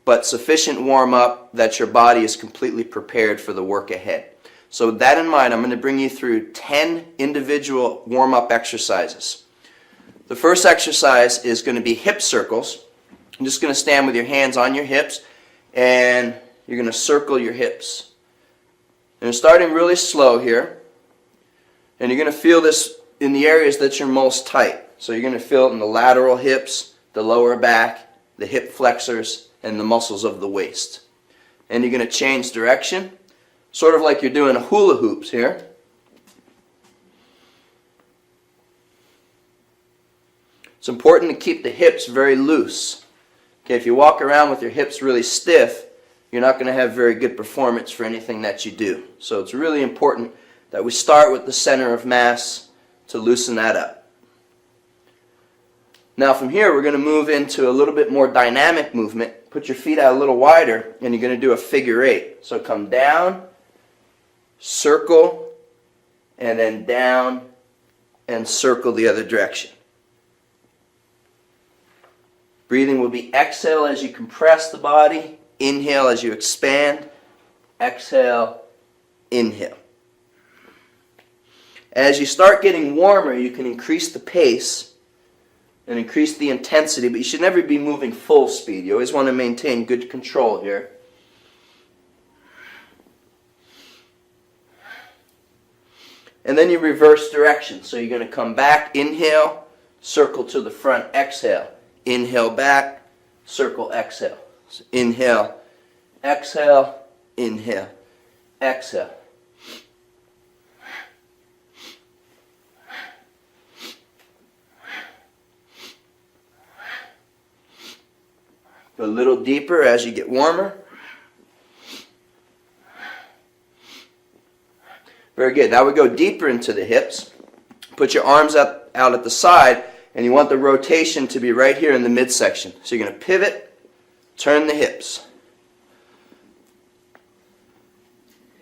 but sufficient warm-up that your body is completely prepared for the work ahead. So with that in mind, I'm going to bring you through 10 individual warm-up exercises. The first exercise is going to be hip circles. I'm just going to stand with your hands on your hips, and you're going to circle your hips. And starting really slow here, and you're going to feel this in the areas that you're most tight. So you're going to feel it in the lateral hips, the lower back, the hip flexors, and the muscles of the waist. And you're going to change direction, sort of like you're doing a hula hoops here. It's important to keep the hips very loose. Okay, if you walk around with your hips really stiff, you're not going to have very good performance for anything that you do. So it's really important that we start with the center of mass to loosen that up. Now from here we're going to move into a little bit more dynamic movement. Put your feet out a little wider, and you're going to do a figure eight. So come down, circle, and then down and circle the other direction. Breathing will be exhale as you compress the body, inhale as you expand, exhale, inhale. As you start getting warmer, you can increase the pace and increase the intensity, but you should never be moving full speed. You always want to maintain good control here. And then you reverse direction. So you're going to come back, inhale, circle to the front, exhale. Inhale back, circle, exhale. So inhale, exhale, inhale, exhale. Go a little deeper as you get warmer. Very good. Now we go deeper into the hips. Put your arms up out at the side, and you want the rotation to be right here in the midsection. So you're going to pivot, turn the hips.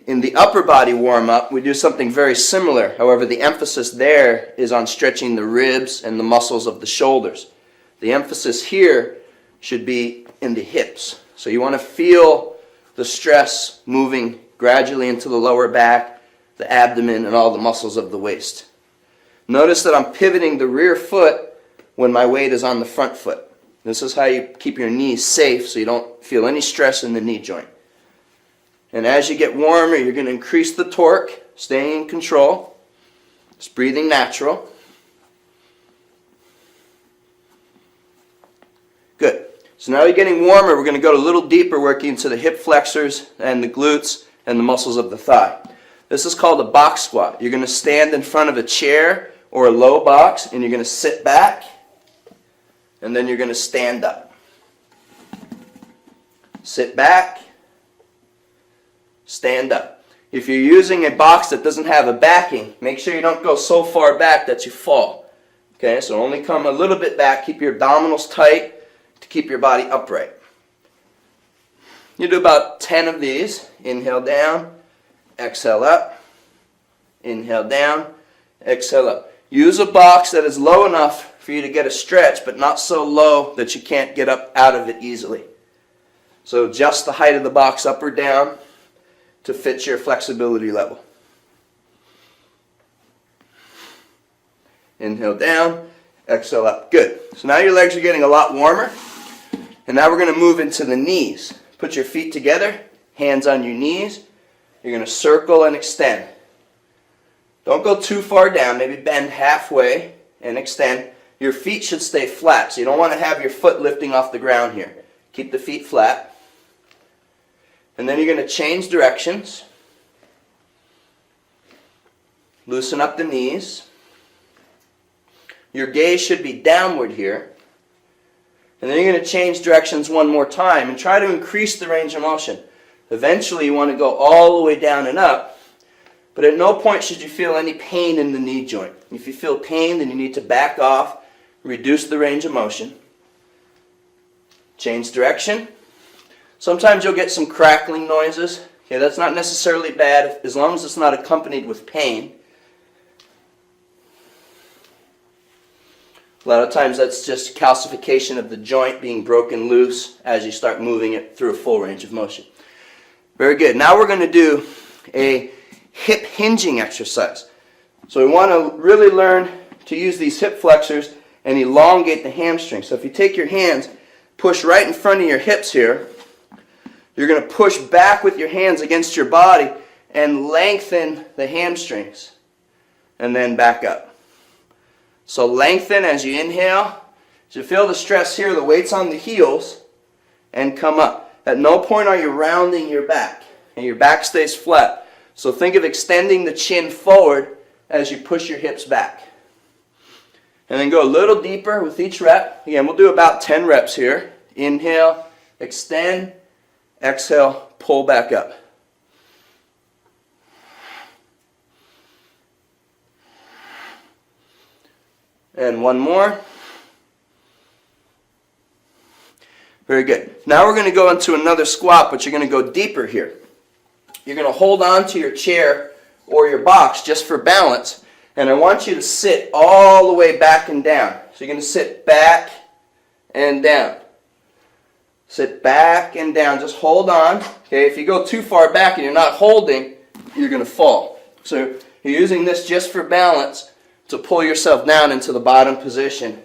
In the upper body warm-up, we do something very similar. However, the emphasis there is on stretching the ribs and the muscles of the shoulders. The emphasis here should be in the hips. So you want to feel the stress moving gradually into the lower back, the abdomen, and all the muscles of the waist. Notice that I'm pivoting the rear foot when my weight is on the front foot. This is how you keep your knees safe so you don't feel any stress in the knee joint. And as you get warmer, you're going to increase the torque, staying in control. Just breathing natural. Good. So now you're getting warmer. We're going to go a little deeper, working into the hip flexors and the glutes and the muscles of the thigh. This is called a box squat. You're going to stand in front of a chair or a low box, and you're going to sit back, and then you're going to stand up. Sit back, stand up. If you're using a box that doesn't have a backing, make sure you don't go so far back that you fall. Okay, so only come a little bit back. Keep your abdominals tight to keep your body upright. You do about 10 of these. Inhale down, exhale up, inhale down, exhale up. Use a box that is low enough for you to get a stretch, but not so low that you can't get up out of it easily. So adjust the height of the box up or down to fit your flexibility level. Inhale down, exhale up. Good. So now your legs are getting a lot warmer. And now we're going to move into the knees. Put your feet together, hands on your knees. You're going to circle and extend. Don't go too far down. Maybe bend halfway and extend. Your feet should stay flat, so you don't want to have your foot lifting off the ground here. Keep the feet flat. And then you're going to change directions. Loosen up the knees. Your gaze should be downward here. And then you're going to change directions one more time and try to increase the range of motion. Eventually you want to go all the way down and up, but at no point should you feel any pain in the knee joint. If you feel pain, then you need to back off, reduce the range of motion. Change direction. Sometimes you'll get some crackling noises. Okay, that's not necessarily bad as long as it's not accompanied with pain. A lot of times that's just calcification of the joint being broken loose as you start moving it through a full range of motion. Very good. Now we're going to do a hip hinging exercise. So we want to really learn to use these hip flexors and elongate the hamstring. So if you take your hands, push right in front of your hips here, you're going to push back with your hands against your body and lengthen the hamstrings. And then back up. So lengthen as you inhale. As you feel the stress here, the weight's on the heels, and come up. At no point are you rounding your back, and your back stays flat. So think of extending the chin forward as you push your hips back. And then go a little deeper with each rep. Again, we'll do about 10 reps here. Inhale, extend, exhale, pull back up. And one more. Very good. Now we're going to go into another squat, but you're going to go deeper here. You're going to hold on to your chair or your box just for balance, and I want you to sit all the way back and down. So you're going to sit back and down. Sit back and down. Just hold on. Okay, if you go too far back and you're not holding, you're going to fall. So you're using this just for balance to pull yourself down into the bottom position.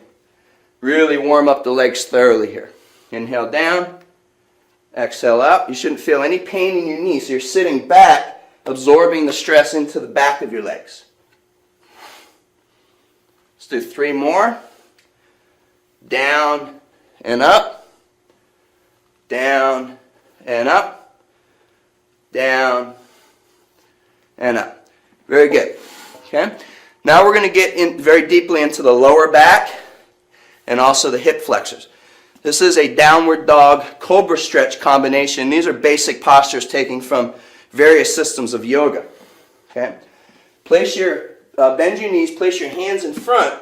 Really warm up the legs thoroughly here. Inhale down, exhale up. You shouldn't feel any pain in your knees. So you're sitting back, absorbing the stress into the back of your legs. Let's do 3 more. Down and up, down and up, down and up. Very good. Okay. Now we're going to get in very deeply into the lower back and also the hip flexors. This is a downward dog cobra stretch combination. These are basic postures taken from various systems of yoga. Okay? Bend your knees, place your hands in front.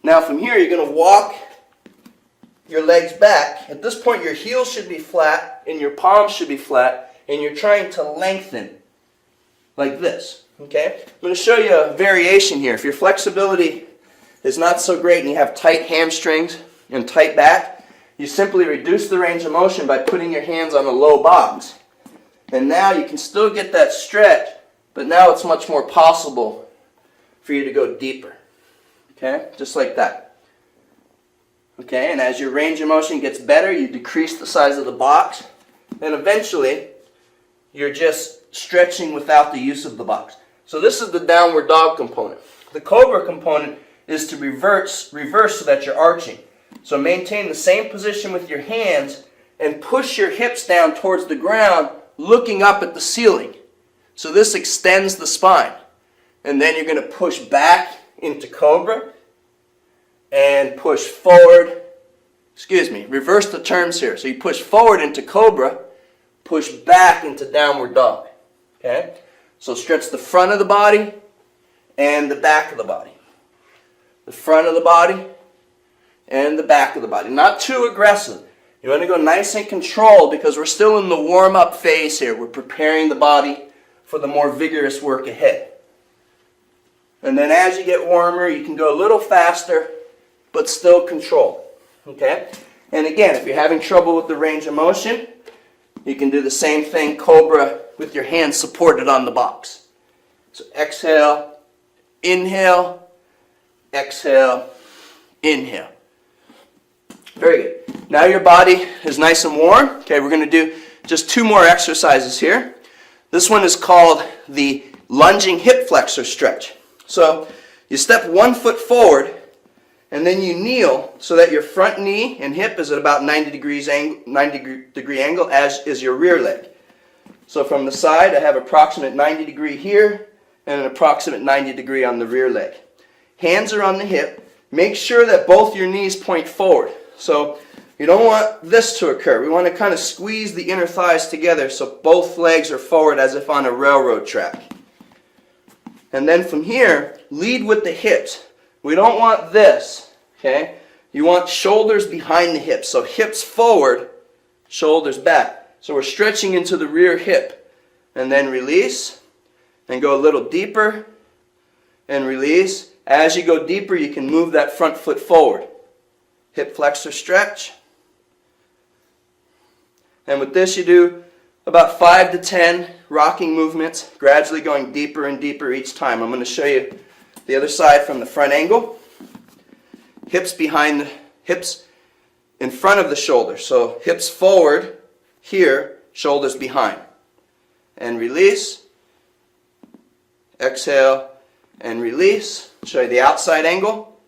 Now from here you're going to walk your legs back. At this point your heels should be flat and your palms should be flat, and you're trying to lengthen like this. Okay? I'm going to show you a variation here. If your flexibility is not so great and you have tight hamstrings and tight back, you simply reduce the range of motion by putting your hands on a low box. And now you can still get that stretch, but now it's much more possible for you to go deeper. Okay? Just like that. Okay? And as your range of motion gets better, you decrease the size of the box, and eventually you're just stretching without the use of the box. So this is the downward dog component. The cobra component is to reverse so that you're arching. So maintain the same position with your hands and push your hips down towards the ground, looking up at the ceiling. So this extends the spine. And then you're going to push back into cobra and push forward. Reverse the terms here. So you push forward into cobra, push back into downward dog. Okay? So stretch the front of the body and the back of the body. The front of the body and the back of the body. Not too aggressive. You want to go nice and controlled because we're still in the warm-up phase here. We're preparing the body for the more vigorous work ahead. And then as you get warmer, you can go a little faster, but still controlled. Okay? And again, if you're having trouble with the range of motion, you can do the same thing, cobra, with your hands supported on the box. So exhale, inhale, exhale, inhale. Very good. Now your body is nice and warm. Okay, we're going to do just 2 more exercises here. This one is called the lunging hip flexor stretch. So you step 1 foot forward, and then you kneel so that your front knee and hip is at about 90 degree angle, as is your rear leg. So from the side, I have approximate 90 degree here and an approximate 90 degree on the rear leg. Hands are on the hip. Make sure that both your knees point forward. So you don't want this to occur. We want to kind of squeeze the inner thighs together so both legs are forward as if on a railroad track. And then from here, lead with the hips. We don't want this, okay? You want shoulders behind the hips. So hips forward, shoulders back. So we're stretching into the rear hip. And then release. And go a little deeper. And release. As you go deeper, you can move that front foot forward. Hip flexor stretch. And with this, you do about 5 to 10 rocking movements, gradually going deeper and deeper each time. I'm going to show you the other side from the front angle. Hips in front of the shoulder. So hips forward here, shoulders behind. And release. Exhale and release. Show you the outside angle.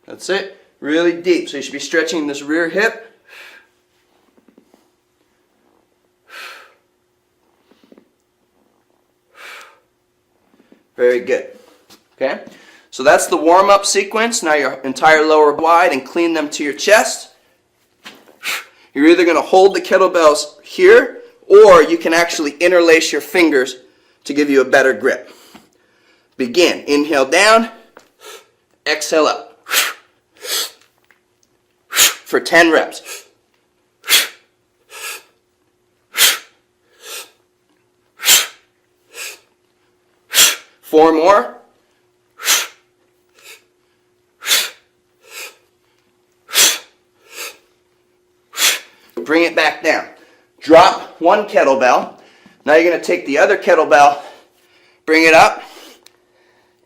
That's it. Really deep. So you should be stretching this rear hip. Very good. Okay? So that's the warm-up sequence. Now your entire lower wide and clean them to your chest. You're either going to hold the kettlebells here, or you can actually interlace your fingers to give you a better grip. Begin. Inhale down. Exhale up. For 10 reps. Four more. Bring it back down. Drop one kettlebell. Now you're going to take the other kettlebell, bring it up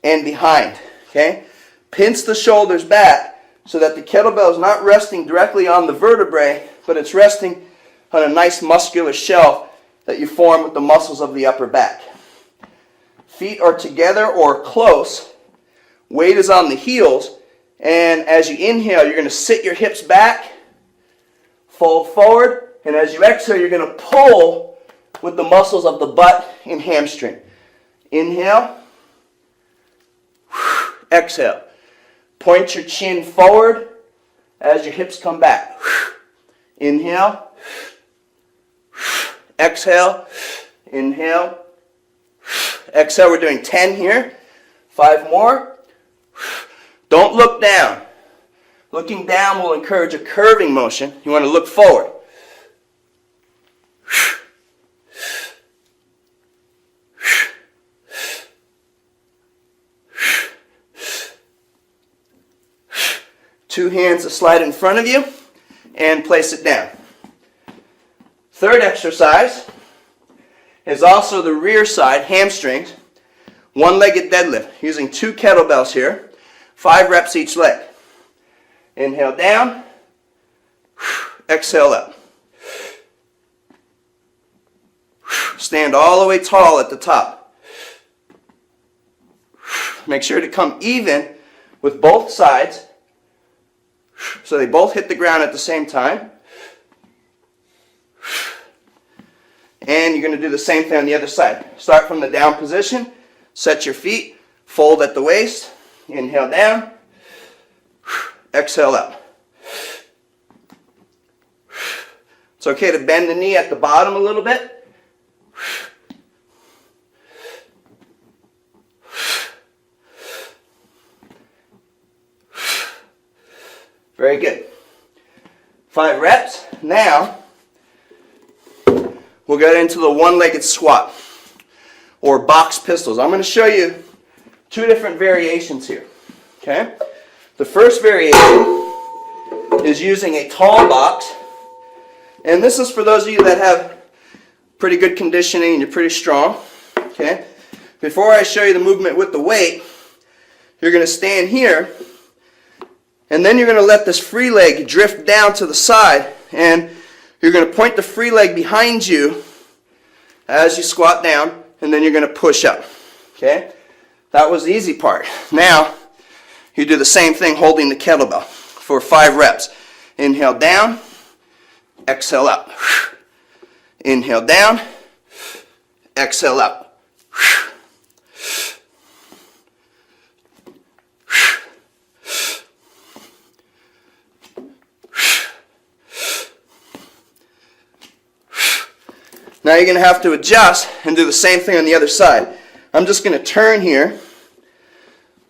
and behind. Okay? Pinch the shoulders back so that the kettlebell is not resting directly on the vertebrae, but it's resting on a nice muscular shelf that you form with the muscles of the upper back. Feet are together or close. Weight is on the heels. And as you inhale, you're going to sit your hips back, fold forward, and as you exhale, you're going to pull with the muscles of the butt and hamstring. Inhale. Exhale. Point your chin forward as your hips come back. Inhale. Exhale. Inhale. Exhale. We're doing 10 here. 5 more. Don't look down. Looking down will encourage a curving motion. You want to look forward. Two hands to slide in front of you and place it down. Third exercise is also the rear side, hamstrings, one-legged deadlift, using 2 kettlebells here, 5 reps each leg. Inhale down, exhale up. Stand all the way tall at the top. Make sure to come even with both sides so they both hit the ground at the same time. And you're going to do the same thing on the other side. Start from the down position, set your feet, fold at the waist, inhale down, exhale up. It's okay to bend the knee at the bottom a little bit. Very good. 5 reps. Now, we'll get into the one-legged squat or box pistols. I'm going to show you 2 different variations here. Okay? The first variation is using a tall box. And this is for those of you that have pretty good conditioning and you're pretty strong. Okay? Before I show you the movement with the weight, you're going to stand here. And then you're going to let this free leg drift down to the side, and you're going to point the free leg behind you as you squat down, and then you're going to push up. Okay? That was the easy part. Now, you do the same thing holding the kettlebell for 5 reps. Inhale down, exhale up. Inhale down, exhale up. Now you're going to have to adjust and do the same thing on the other side. I'm just going to turn here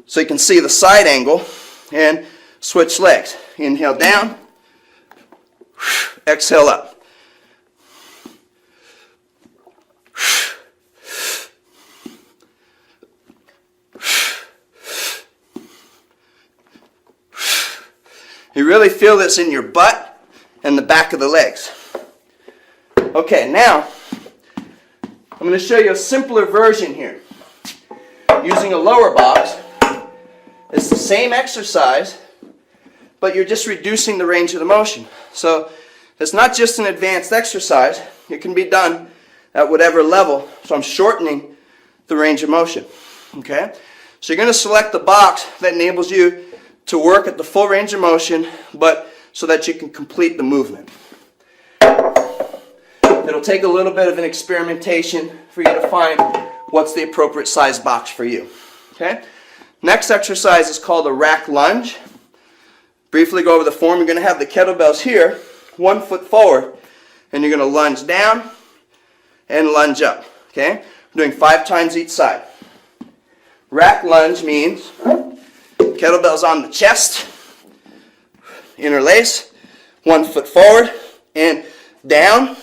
so you can see the side angle and switch legs. Inhale down, exhale up. You really feel this in your butt and the back of the legs. Okay, now I'm going to show you a simpler version here. Using a lower box. It's the same exercise, but you're just reducing the range of the motion. So it's not just an advanced exercise. It can be done at whatever level. So I'm shortening the range of motion. Okay? So you're going to select the box that enables you to work at the full range of motion, but so that you can complete the movement. It'll take a little bit of an experimentation for you to find what's the appropriate size box for you. Okay? Next exercise is called a rack lunge. Briefly go over the form. You're going to have the kettlebells here, 1 foot forward, and you're going to lunge down and lunge up. Okay? I'm doing 5 times each side. Rack lunge means kettlebells on the chest, interlace, 1 foot forward, and down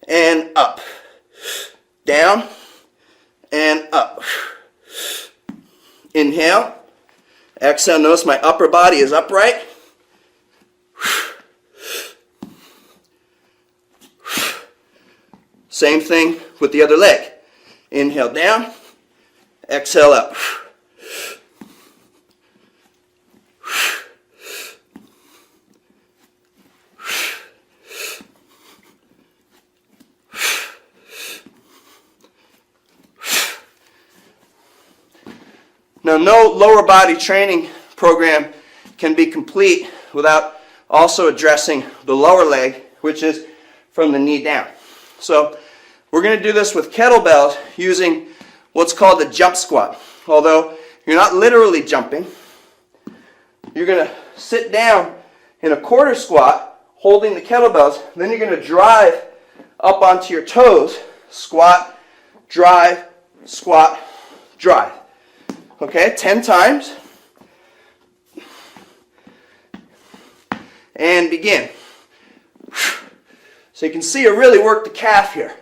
and up. Down and up. Inhale. Exhale. Notice my upper body is upright. Same thing with the other leg. Inhale down. Exhale up. Now, no lower body training program can be complete without also addressing the lower leg, which is from the knee down. So we're going to do this with kettlebells using what's called the jump squat. Although you're not literally jumping, you're going to sit down in a quarter squat holding the kettlebells. Then you're going to drive up onto your toes. Squat, drive, squat, drive. Okay, 10 times. And begin. So you can see I really work the calf here.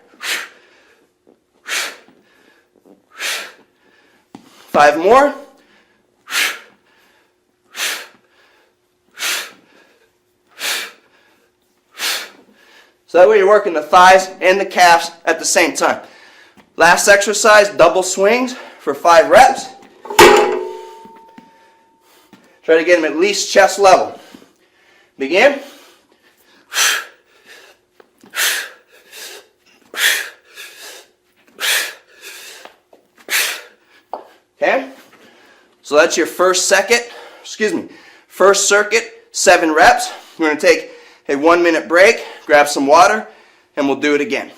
5 more. So that way you're working the thighs and the calves at the same time. Last exercise, double swings for 5 reps. Try to get them at least chest level. Begin. Okay? So that's your first circuit, 7 reps. We're going to take a 1-minute break, grab some water, and we'll do it again.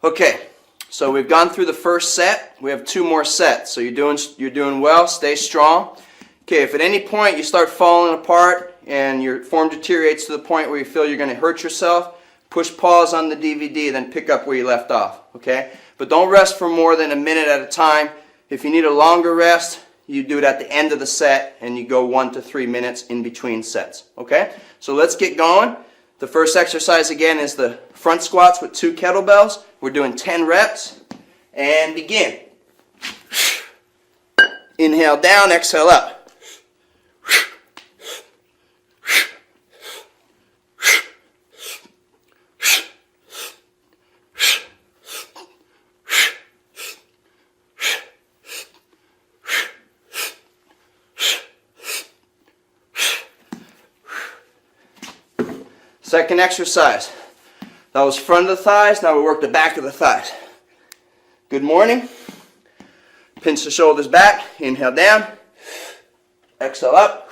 Okay, so we've gone through the first set. We have 2 more sets. So you're doing well. Stay strong. Okay, if at any point you start falling apart and your form deteriorates to the point where you feel you're going to hurt yourself, push pause on the DVD, then pick up where you left off. Okay, but don't rest for more than a minute at a time. If you need a longer rest, you do it at the end of the set, and you go 1 to 3 minutes in between sets. Okay, so let's get going. The first exercise again is the front squats with 2 kettlebells. We're doing 10 reps, and begin. Inhale down, exhale up. Second exercise. That was front of the thighs. Now we work the back of the thighs. Good morning. Pinch the shoulders back. Inhale down. Exhale up.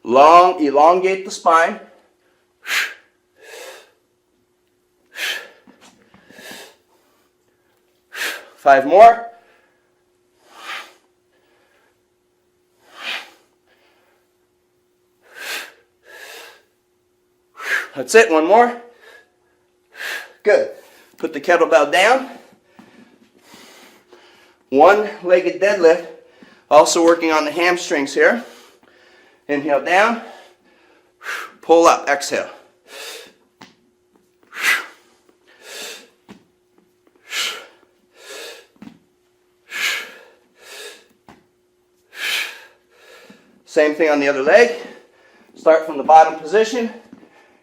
Long, elongate the spine. 5 more. That's it, 1 more. Good. Put the kettlebell down. 1-legged deadlift. Also working on the hamstrings here. Inhale down. Pull up, exhale. Same thing on the other leg. Start from the bottom position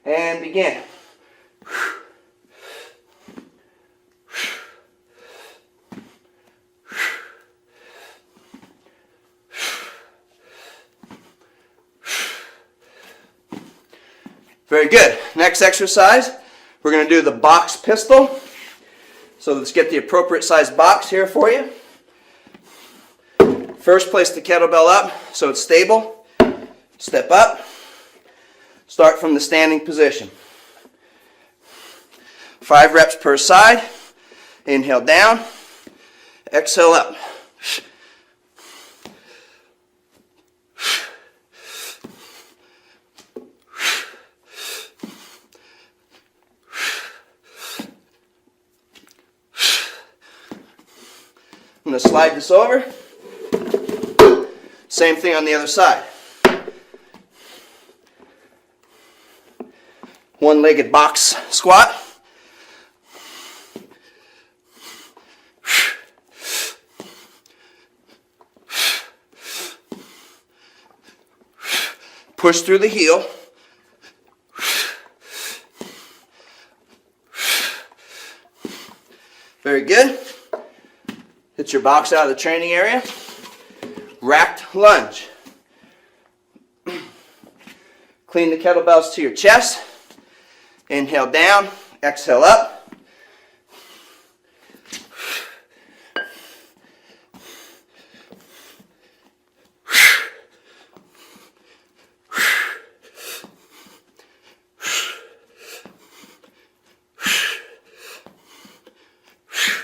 and begin. Very good. Next exercise, we're going to do the box pistol. So let's get the appropriate size box here for you. First, place the kettlebell up so it's stable. Step up. Start from the standing position. 5 reps per side. Inhale down. Exhale up. I'm going to slide this over. Same thing on the other side. One-legged box squat. Push through the heel. Very good. Hit your box out of the training area. Racked lunge. Clean the kettlebells to your chest. Inhale down, exhale up.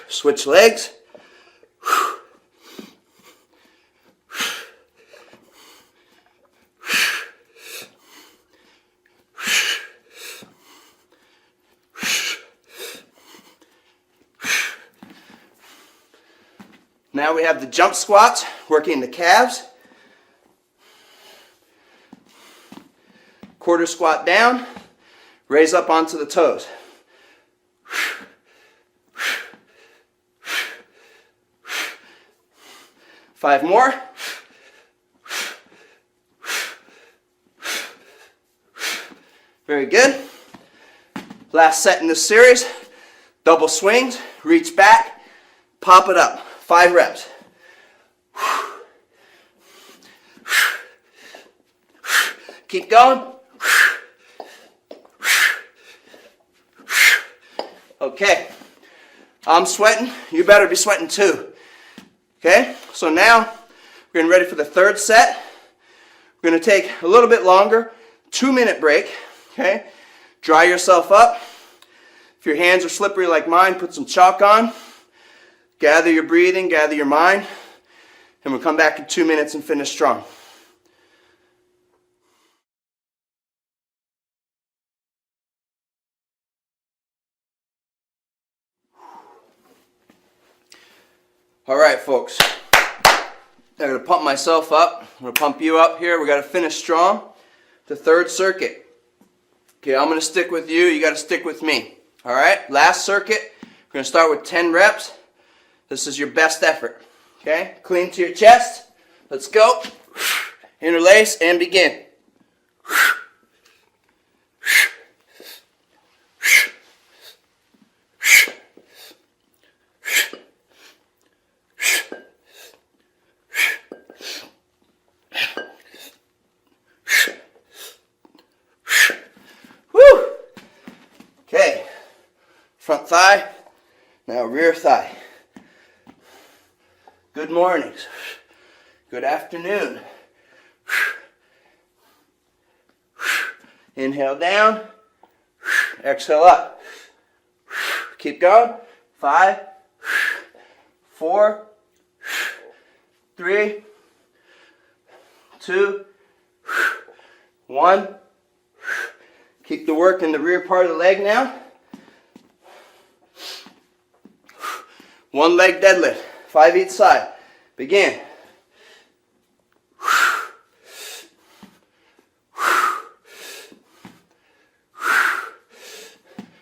Switch legs. Now we have the jump squats, working the calves. Quarter squat down, raise up onto the toes. 5 more. Very good. Last set in this series, double swings, reach back, pop it up. 5 reps. Keep going. Okay. I'm sweating. You better be sweating too. Okay? So now we're getting ready for the third set. We're going to take a little bit longer, 2-minute break. Okay? Dry yourself up. If your hands are slippery like mine, put some chalk on. Gather your breathing, gather your mind, and we'll come back in 2 minutes and finish strong. All right, folks. I'm going to pump myself up. I'm going to pump you up here. We got to finish strong. The third circuit. Okay, I'm going to stick with you. You got to stick with me. All right, last circuit. We're going to start with 10 reps. This is your best effort. Okay? Clean to your chest. Let's go. Interlace and begin. Woo! Okay. Front thigh. Now rear thigh. Good mornings. Good afternoon. Inhale down. Exhale up. Keep going. 5, 4, 3, 2, 1. Keep the work in the rear part of the leg now. 1 leg deadlift. 5 each side. Begin.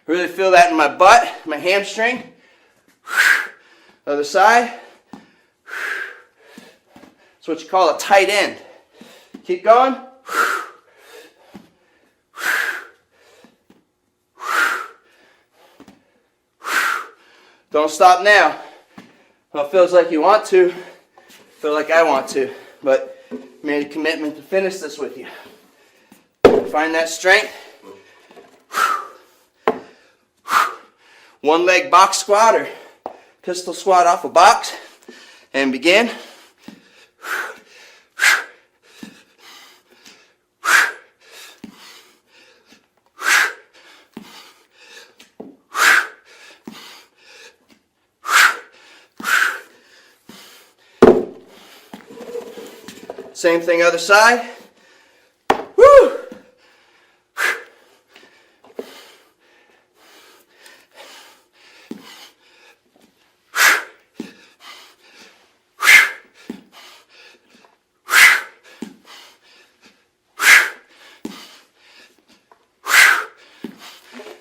Really feel that in my butt, my hamstring. Other side. It's what you call a tight end. Keep going. Don't stop now. Well, it feels like you want to. Feel like I want to. But I made a commitment to finish this with you. Find that strength. One leg box squat or pistol squat off a box. And begin. Same thing other side. Woo!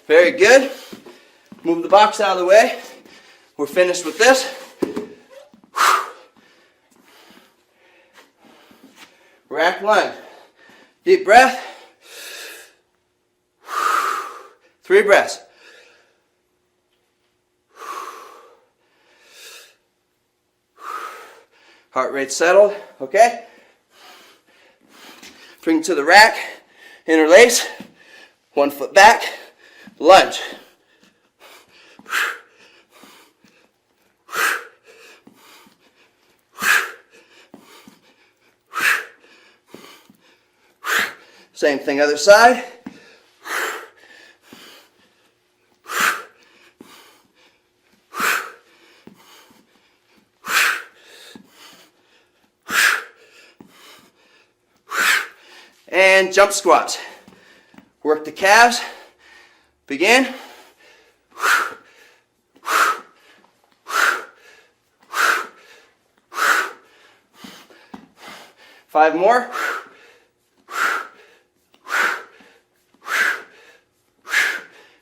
Very good. Move the box out of the way. We're finished with this. Rack lunge. Deep breath. 3 breaths. Heart rate settled. Okay. Bring to the rack. Interlace. 1 foot back. Lunge. Same thing other side. And jump squats. Work the calves. Begin. 5 more.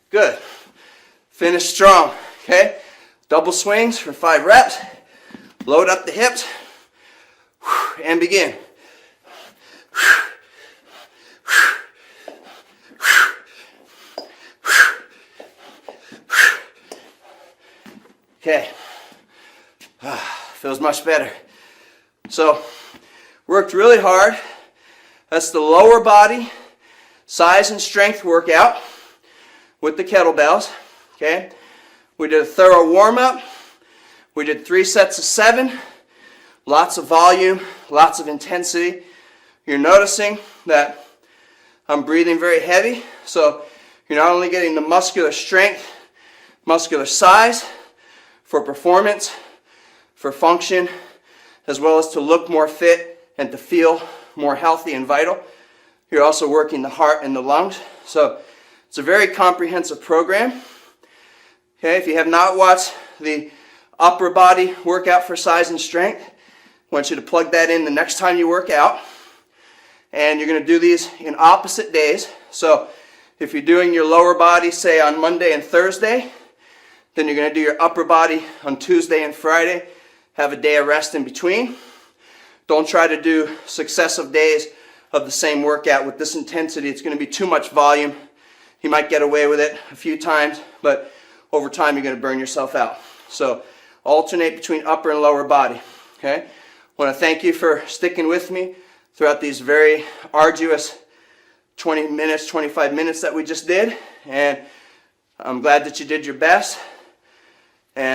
Good. Finish strong. Okay? Double swings for 5 reps. Load up the hips. And begin. Okay. Feels much better. So, worked really hard. That's the lower body size and strength workout with the kettlebells. Okay. We did a thorough warm-up. We did 3 sets of 7. Lots of volume, lots of intensity. You're noticing that I'm breathing very heavy. So you're not only getting the muscular strength, muscular size for performance, for function, as well as to look more fit and to feel more healthy and vital. You're also working the heart and the lungs. So it's a very comprehensive program. Okay, if you have not watched the upper body workout for size and strength, I want you to plug that in the next time you work out. And you're going to do these in opposite days. So if you're doing your lower body, say on Monday and Thursday, then you're going to do your upper body on Tuesday and Friday. Have a day of rest in between. Don't try to do successive days of the same workout with this intensity. It's going to be too much volume. You might get away with it a few times, but over time you're going to burn yourself out. So alternate between upper and lower body. Okay? I want to thank you for sticking with me throughout these very arduous 20 minutes, 25 minutes that we just did. And I'm glad that you did your best. And